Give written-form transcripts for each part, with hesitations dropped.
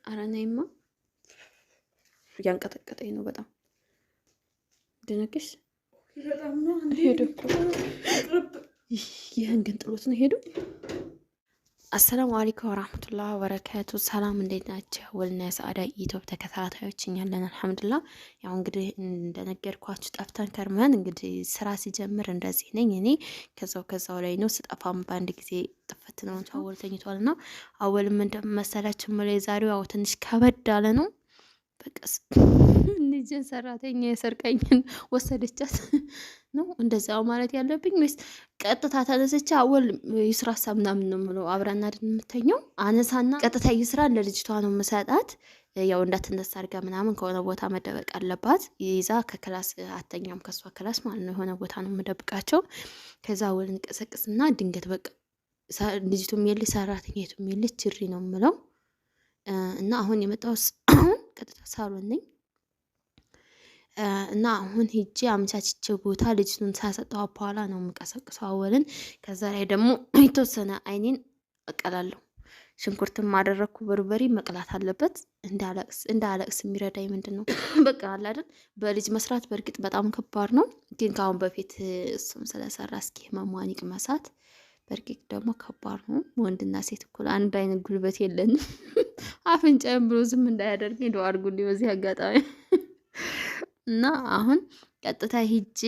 ኧረ ነይማ እያንቀጠቀጠኝ ነው በጣም ደነገሽ ሄዶ ይህን ግን ጥሎት ነው ሄዱ። አሰላሙ አለይኩም ወራህመቱላሂ ወበረካቱ። ሰላም እንዴት ናችሁ? ወልና የሰዓዳ ዩቲዩብ ተከታታዮች እኛ አለን አልሐምዱሊላህ። ያው እንግዲህ እንደነገርኳችሁ ጠፍተን ከርመን እንግዲህ ስራ ሲጀምር እንደዚህ ነኝ እኔ ከዛው ላይ ነው ስጠፋም በአንድ ጊዜ ጥፍት ነው አወል ተኝቷልና አወልም እንደመሰላችሁ ማለት ዛሬው ያው ትንሽ ከበድ አለ ነው። በቀስ ልጅን ሰራተኛ የሰርቀኝን ወሰደቻት ነው እንደዛው ማለት ያለብኝ ወይስ ቀጥታ ተነስቼ አወል ይስራ ምናምን ነው የምለው? አብራና አይደል የምተኛው? አነሳና ቀጥታ ይስራ ለልጅቷ ነው የምሰጣት። ያው እንዳትነሳ አድርጋ ምናምን ከሆነ ቦታ መደበቅ አለባት። ይዛ ከክላስ አተኛም ከሷ ክላስ ማለት ነው የሆነ ቦታ ነው የምደብቃቸው። ከዛ አወል እንቀሰቅስና ድንገት በቃ ልጅቱም የለች ሰራተኛቱም የለች ችሪ ነው የምለው። እና አሁን የመጣው ቀጥታ ሳሎን ነኝ እና አሁን ሄጄ አመቻችቼ ቦታ ልጅቱን ሳሰጠው በኋላ ነው የምቀሰቅሰው አወልን። ከዛ ላይ ደግሞ የተወሰነ አይኔን እቀላለሁ። ሽንኩርትም አደረኩ፣ በርበሬ መቅላት አለበት እንዳለቅስ የሚረዳኝ ምንድን ነው በቃ አለ አይደል። በልጅ መስራት በእርግጥ በጣም ከባድ ነው፣ ግን ከአሁን በፊት እሱም ስለሰራ እስኪ ህመሟን ይቅመሳት። በእርግጥ ደግሞ ከባድ ነው። ወንድና ሴት እኩል አንድ አይነት ጉልበት የለንም። አፍንጫዬን ብሎ ዝም እንዳያደርገኝ ዱአ አድርጉልኝ በዚህ አጋጣሚ። እና አሁን ቀጥታ ሂጄ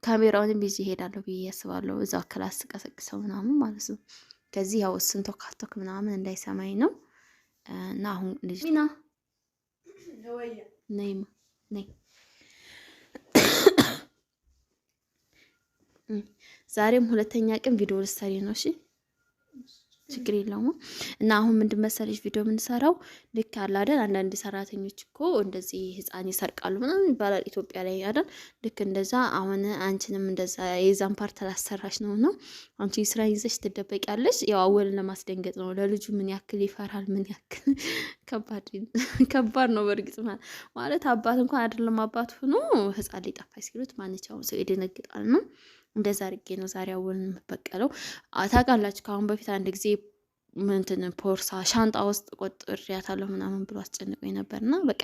ካሜራውንም ይዤ እሄዳለሁ ብዬ ያስባለሁ። እዛው ክላስ ቀሰቅሰው ምናምን ማለት ነው። ከዚህ ያው እሱን ቶካቶክ ምናምን እንዳይሰማኝ ነው። እና አሁን ልጅ ሚና ነይማ ነይ ዛሬም ሁለተኛ ቀን ቪዲዮ ልሰሪ ነው። እሺ ችግር የለውም። እና አሁን ምንድን መሰለሽ ቪዲዮ የምንሰራው ልክ አለ አይደል፣ አንዳንድ ሰራተኞች እኮ እንደዚህ ህፃን ይሰርቃሉ ምናምን ይባላል ኢትዮጵያ ላይ አይደል። ልክ እንደዛ አሁን አንቺንም እንደዛ የዛን ፓርት ላሰራሽ ነው። እና አንቺ ስራ ይዘሽ ትደበቂያለሽ። ያው አወልን ለማስደንገጥ ነው። ለልጁ ምን ያክል ይፈራል፣ ምን ያክል ከባድ ነው። በእርግጥ ማለት አባት እንኳን አይደለም አባት ሆኖ ህፃን ሊጠፋ ሲሉት ማንኛውም ሰው ይደነግጣል ነው። እንደዛ አድርጌ ነው ዛሬ አወልን የምበቀለው። ታውቃላችሁ ከአሁን በፊት አንድ ጊዜ ምንትን ፖርሳ ሻንጣ ውስጥ ቆጥሬያታለሁ ምናምን ብሎ አስጨንቆኝ ነበርና በቃ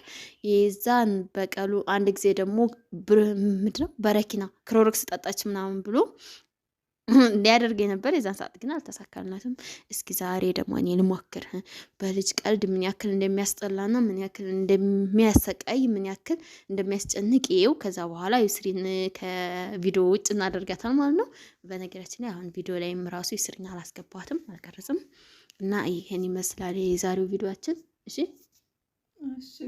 የዛን በቀሉ። አንድ ጊዜ ደግሞ ምንድነው በረኪና ክሮሮክስ ጠጣች ምናምን ብሎ ሊያደርገኝ ነበር። የዛን ሰዓት ግን አልተሳካልናትም። እስኪ ዛሬ ደግሞ እኔ ልሞክር። በልጅ ቀልድ ምን ያክል እንደሚያስጠላና ምን ያክል እንደሚያሰቃይ ምን ያክል እንደሚያስጨንቅ ይኸው። ከዛ በኋላ ይስሪን ከቪዲዮ ውጭ እናደርጋታል ማለት ነው። በነገራችን ላይ አሁን ቪዲዮ ላይም ራሱ ይስሪን አላስገባትም፣ አልቀረጽም። እና ይሄን ይመስላል የዛሬው ቪዲዮአችን። እሺ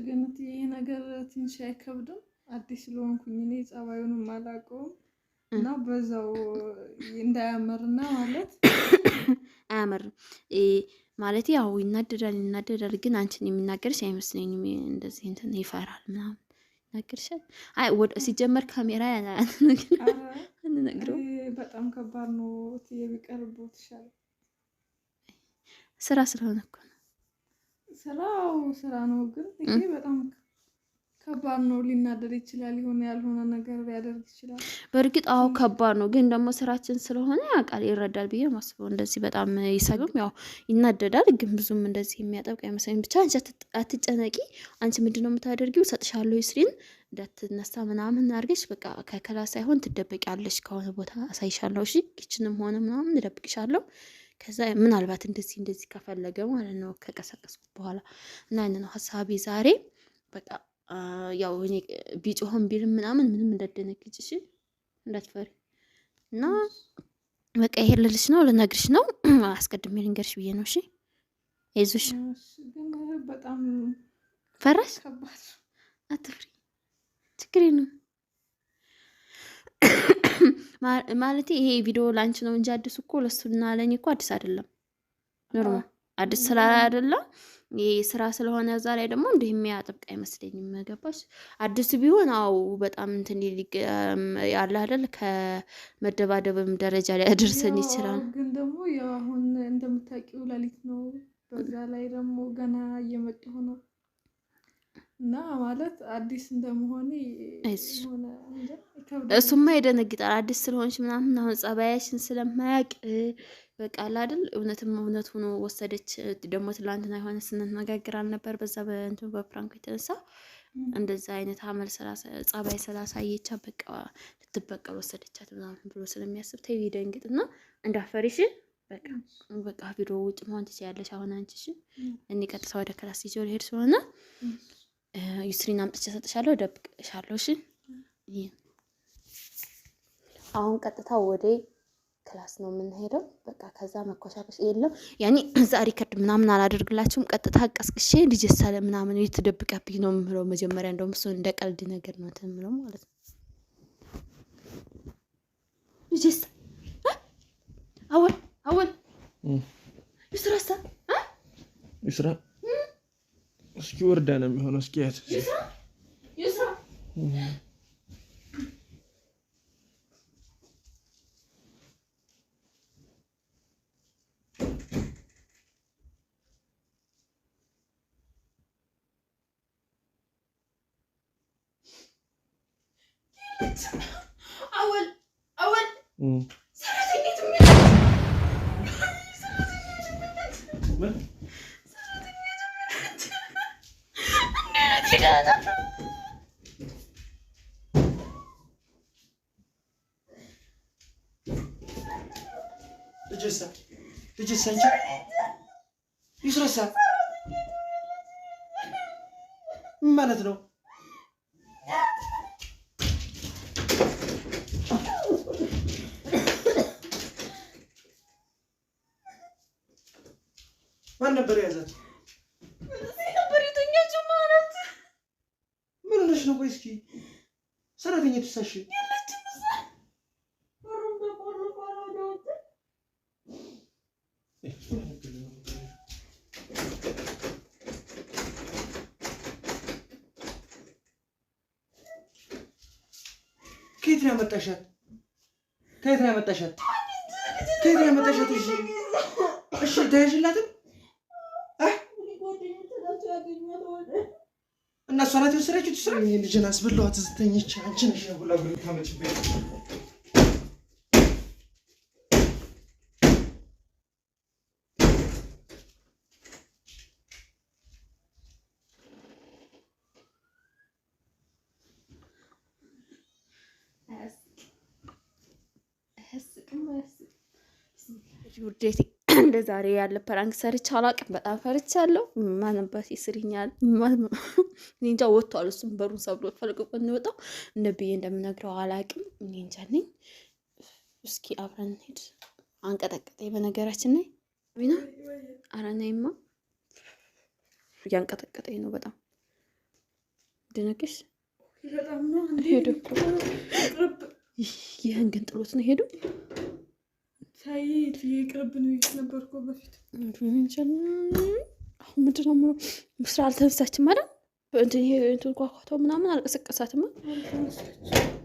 ግን ይሄ ነገር ትንሽ አይከብድም? አዲስ ስለሆንኩኝ እኔ ጸባዩንም አላውቀውም እና በዛው እንዳያመርና ማለት አያመርም ማለት ያው ይናደዳል። ግን አንቺን የሚናገርሽ አይመስለኝም። እንደዚህ እንትን ይፈራል ምናምን ይናገርሻል። አይ ወደ ሲጀመር ካሜራ እንነግረው በጣም ከባድ ነው። ቢቀርቦት ይሻላል። ስራ ስለሆነ እኮ ነው። ስራ ነው፣ ግን ይሄ በጣም ከባድ ነው። ሊናደድ ይችላል፣ የሆነ ያልሆነ ነገር ሊያደርግ ይችላል። በእርግጥ አዎ ከባድ ነው፣ ግን ደግሞ ስራችን ስለሆነ ያውቃል ይረዳል ብዬ ማስበው። እንደዚህ በጣም ይሰብም ያው ይናደዳል፣ ግን ብዙም እንደዚህ የሚያጠብቅ አይመስለኝም። ብቻ አንቺ አትጨነቂ። አንቺ ምንድነው የምታደርጊው? ሰጥሻለሁ ይስሪን እንዳትነሳ ምናምን አድርገሽ በቃ ከክላስ ሳይሆን ትደበቂያለሽ። ከሆነ ቦታ አሳይሻለሁ። እሺ ኪችንም ሆነ ምናምን እደብቅሻለሁ። ከዛ ምናልባት እንደዚህ ከፈለገ ማለት ነው ከቀሰቀስኩት በኋላ እና ያን ነው ሀሳቤ ዛሬ። በቃ ያው እኔ ቢጮህም ቢልም ምናምን ምንም እንዳትደነግጭ እሺ፣ እንዳትፈሪ። እና በቃ ይሄ ልልሽ ነው ልነግርሽ ነው አስቀድሜ ልንገርሽ ብዬ ነው። እሺ አይዞሽ። በጣም ፈራሽ? አትፍሪ፣ ችግር የለም። ማለት ይሄ ቪዲዮ ላንቺ ነው እንጂ አዲስ እኮ ለሱና ለኝ እኮ አዲስ አይደለም። ኖርማል አዲስ ስላላ አይደለም። ይሄ ስራ ስለሆነ እዛ ላይ ደግሞ እንዲህ የሚያጠብቅ አይመስለኝም። ገባሽ? አዲስ ቢሆን አው በጣም እንትን ያለ አይደል ከመደባደብም ደረጃ ላይ ያደርሰን ይችላል። ግን ደግሞ ያው አሁን እንደምታውቂው ሌሊት ነው። በዛ ላይ ደግሞ ገና እየመጣሁ ነው እና ማለት አዲስ እንደመሆኔ ሆነ እሱማ ይደነግጣል። አዲስ ስለሆንሽ ምናምን አሁን ጸባያሽን ስለማያውቅ በቃ አይደል እውነት ሆኖ ወሰደች። ደግሞ ትላንትና የሆነ ስንነጋገር አልነበር በዛ በእንትን በፕራንክ የተነሳ እንደዛ አይነት አመል ጸባይ ስላሳየቻ በቃ ልትበቀል ወሰደቻት ምናምን ብሎ ስለሚያስብ ተይ ደንግጥና እንዳፈሪሽ በቃ ቪዲዮ ውጭ መሆን ትችያለሽ። አሁን አንቺ እሺ እኔ ቀጥታ ወደ ክላስ ይዤ ልሄድ ስለሆነ ዩስሪን አምጥቼ እሰጥሻለሁ፣ እደብቅሻለሁ። እሺ አሁን ቀጥታ ወደ ክላስ ነው የምንሄደው። በቃ ከዛ መኮሻኮሽ የለም ያኔ እዛ ሪከርድ ምናምን አላደርግላችሁም። ቀጥታ ቀስቅሼ ልጅ ሰለ ምናምን የተደብቀብኝ ነው የምለው። መጀመሪያ እንደውም እሱ እንደ ቀልድ ነገር ነው የምለው ማለት ነው። ልጅስ አወል ይስራሳ ይስራ እስኪ ወርዳ ነው የሚሆነው። እስኪ ያት ይስራ አወል ሰራተኛት ልጅሳ ይስረሳ ማለት ነው። ማን ነበር ያዛት? ነበር የተኛችው ማለት ምን ሆነሽ ነው? ቆይ እስኪ ሰራተኛ ትሳሽ ያለችው እዛ ከየት ነው ያመጣሻት? ከየት ነው ያመጣሻት? ከየት ነው ያመጣሻት? እሺ ተያዥላትም እና እሷ ናት የወሰደችው። ትስራ ልጅን አስብለዋት ስተኝች አንቺ ነሽ ሁላ ጉሪ ታመጭብኝ። ውዴቴ እንደ ዛሬ ያለ ፕራንክ ሰርቼ አላውቅም። በጣም ፈርቻለሁ። ማንባት ይስሪኛል እኔ እንጃ። ወጥቷል እሱም በሩን ሰብሎ ፈልቅቆ እንወጣው እንደብዬ እንደምነግረው አላውቅም። እኔ እንጃ ነኝ። እስኪ አብረን እንሂድ። አንቀጠቀጠኝ በነገራችን ላይ ቢና አረናይማ እያንቀጠቀጠኝ ነው በጣም ደነቅሽ ሄዶ ይህን ግን ጥሎት ነው ሄዶ ሳይድ የቅርብን ቤት ነበርኩ በፊት። አሁን ምንድን ነው ስራ አልተነሳችም ማለት በእንትን ይሄ እንትን ኳኳታው ምናምን አልቀሰቀሳትም።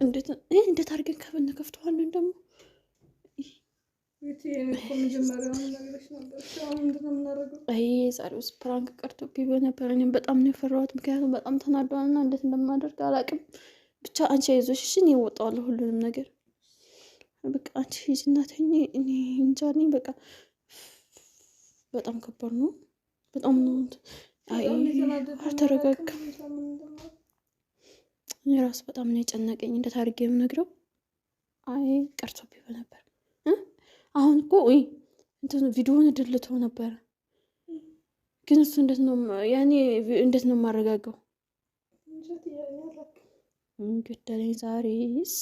እንዴት አድርገን ከብነ ከፍተዋለን ደግሞ ዛሬውስ ፕራንክ ቀርቶብኝ በነበር። እኔም በጣም ነው የፈራሁት፣ ምክንያቱም በጣም ተናዷልና እንዴት እንደማደርግ አላውቅም። ብቻ አንቺ አይዞሽ እሺ፣ እኔ እወጣዋለሁ ሁሉንም ነገር። በቃ አንቺ ሂጂና ተኝ። እኔ እንጃ ነኝ። በቃ በጣም ከባድ ነው። በጣም ነው አልተረጋጋም። እኔ ራሱ በጣም ነው የጨነቀኝ። እንዴት አድርጌ የምነግረው? አይ ቀርቶብኝ በነበር። አሁን እኮ እንትን ቪዲዮውን እድልተው ነበረ፣ ግን እሱ እንዴት ነው ያኔ እንዴት ነው የማረጋጋው? ገደለኝ። ዛሬስ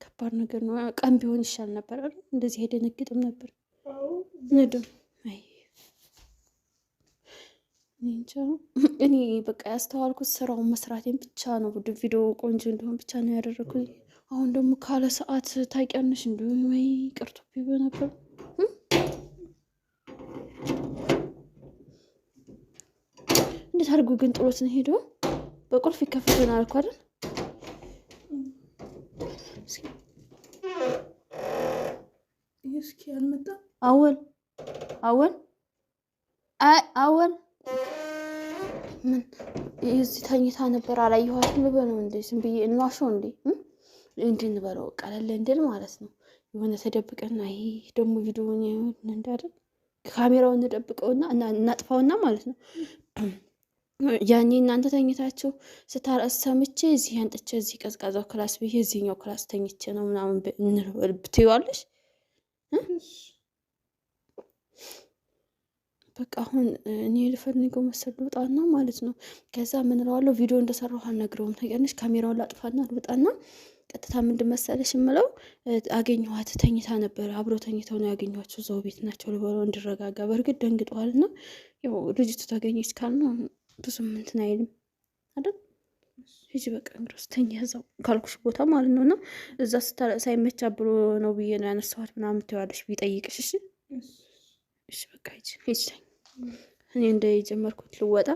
ከባድ ነገር ነው። ቀን ቢሆን ይሻል ነበር አይደል? እንደዚህ ሄደነግጥም ነበር። ነዶ እኔ በቃ ያስተዋልኩት ስራውን መስራቴን ብቻ ነው። ቪዲዮ ቆንጆ እንደሆን ብቻ ነው ያደረኩት። አሁን ደግሞ ካለ ሰዓት ታውቂያለሽ እንደው ወይ ቀርቶብኝ ነበር። እንዴት አድርጎ ግን ጥሎት ነው ሄዶ? በቁልፍ ይከፍተናል እኮ አይደል? እስኪ አልመጣም። አወል ምን እዚህ ተኝታ ነበር አላየኋትም። ልበለው እንዴ? ዝም ብዬ እንዋሸው እንዴ? እንድንበለው ቀለል እንድል ማለት ነው። የሆነ ተደብቀና ይሄ ደግሞ ቪዲዮውን እንዳደረግ ካሜራውን እንደደብቀውና እናጥፋውና ማለት ነው። ያኔ እናንተ ተኝታችሁ ስታረስ ሰምቼ እዚህ አንጥቼ እዚህ ቀዝቃዛው ክላስ ብዬ እዚህኛው ክላስ ተኝቼ ነው ምናምን ብትይዋለሽ። በቃ አሁን እኔ ልፈልገው መሰል ልውጣና ማለት ነው። ከዛ ምን እለዋለሁ ቪዲዮ እንደሰራሁ አልነግረውም። ታውቂያለሽ ካሜራውን ላጥፋና ልውጣና ቀጥታ ምንድን መሰለሽ የምለው አገኘኋት ተኝታ ነበር። አብረው ተኝተው ነው ያገኘኋቸው። እዛው ቤት ናቸው ልበለው እንዲረጋጋ። በእርግጥ ደንግጠዋልና ያው ልጅቱ ተገኘች ካልነው ብዙም እንትን አይልም አይደል? ሂጂ በቃ እንግዲህ ተኛ እዛው ካልኩሽ ቦታ ማለት ነው። እና እዛ ሳይመቻ ብሎ ነው ብዬ ነው ያነሳኋት ምናምን ትይዋለሽ ቢጠይቅሽ። እሺ እሺ በቃ ሂጂ ተኝ። እኔ እንደ የጀመርኩት ልወጣ።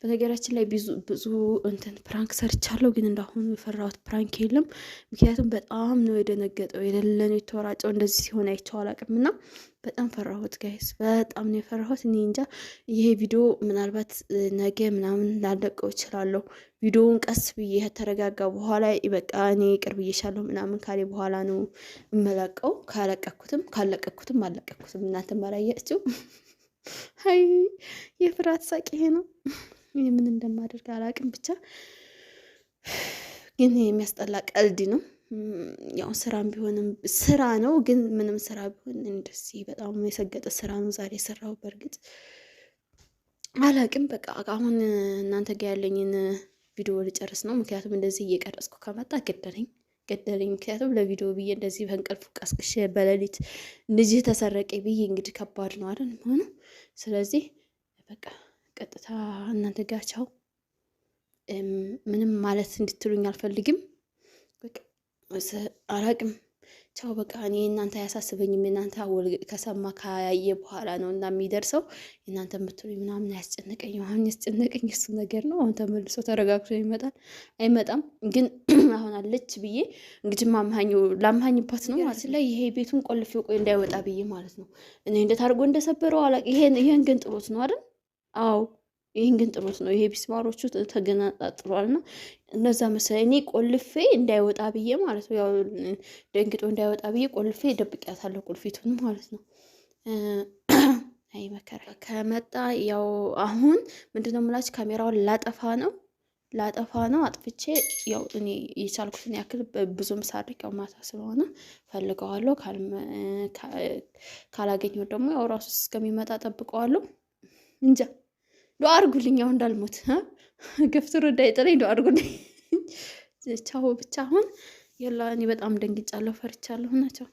በነገራችን ላይ ብዙ እንትን ፕራንክ ሰርቻለሁ፣ ግን እንዳሁኑ የፈራሁት ፕራንክ የለም። ምክንያቱም በጣም ነው የደነገጠው፣ የሌለን የተወራጨው እንደዚህ ሲሆን አይቼው አላውቅም እና በጣም ፈራሁት ጋይስ፣ በጣም ነው የፈራሁት። እኔ እንጃ ይሄ ቪዲዮ ምናልባት ነገ ምናምን ላልለቀው እችላለሁ። ቪዲዮውን ቀስ ብዬ ከተረጋጋ በኋላ በቃ እኔ ቅርብ እየሻለሁ ምናምን ካሌ በኋላ ነው እመለቀው። ካለቀኩትም አለቀኩትም። እናንተ መራያችሁ ሀይ የፍርሃት ሳቅ ይሄ ነው። እኔ ምን እንደማደርግ አላውቅም። ብቻ ግን የሚያስጠላ ቀልድ ነው። ያው ስራም ቢሆንም ስራ ነው፣ ግን ምንም ስራ ቢሆን እንደዚህ በጣም የሰገጠ ስራ ነው ዛሬ የሰራው። በእርግጥ አላውቅም። በቃ አሁን እናንተ ጋር ያለኝን ቪዲዮ ልጨርስ ነው። ምክንያቱም እንደዚህ እየቀረጽኩ ከመጣ ገደለኝ። ምክንያቱም ለቪዲዮ ብዬ እንደዚህ በእንቅልፉ ቀስቅሼ በሌሊት ልጅህ ተሰረቀ ብዬ እንግዲህ ከባድ ነው አይደል ሆነ። ስለዚህ በቃ ቀጥታ እናንተ ጋር ቻው። ምንም ማለት እንድትሉኝ አልፈልግም። በቃ አላቅም። ቻው በቃ እኔ እናንተ አያሳስበኝም። እናንተ አወል ከሰማ ካያየ በኋላ ነው እና የሚደርሰው። እናንተ የምትሉኝ ምናምን አያስጨነቀኝም። አሁን ያስጨነቀኝ እሱ ነገር ነው። አሁን ተመልሶ ተረጋግቶ ይመጣል አይመጣም፣ ግን አሁን አለች ብዬ እንግዲህ ላምሃኝባት ነው ማለት ላይ ይሄ ቤቱን ቆልፌው ቆይ እንዳይወጣ ብዬ ማለት ነው። እኔ እንዴት አድርጎ እንደሰበረው አላቅ። ይሄን ግን ጥሎት ነው አይደል? አዎ ይህን ግን ጥሎት ነው። ይሄ ቢስማሮቹ ተገናጣጥሏል እና እነዛ መሰለኝ እኔ ቆልፌ እንዳይወጣ ብዬ ማለት ነው። ያው ደንግጦ እንዳይወጣ ብዬ ቆልፌ ደብቄያታለሁ ቁልፊቱን ማለት ነው። አይ መከራ ከመጣ ያው አሁን ምንድነው የምላችሁ ካሜራውን ላጠፋ ነው። አጥፍቼ ያው እኔ የቻልኩትን ያክል ብዙም ሳርቅ ያው ማታ ስለሆነ ፈልገዋለሁ። ካላገኘው ደግሞ ያው ራሱ እስከሚመጣ ጠብቀዋለሁ። እንጃ ዱአ አድርጉልኝ አሁን እንዳልሞት ገፍትሮ እንዳይጥለኝ ዱአ አድርጉልኝ። ቻው ብቻ አሁን የላ እኔ በጣም ደንግጫለሁ፣ ፈርቻለሁ ናቸው።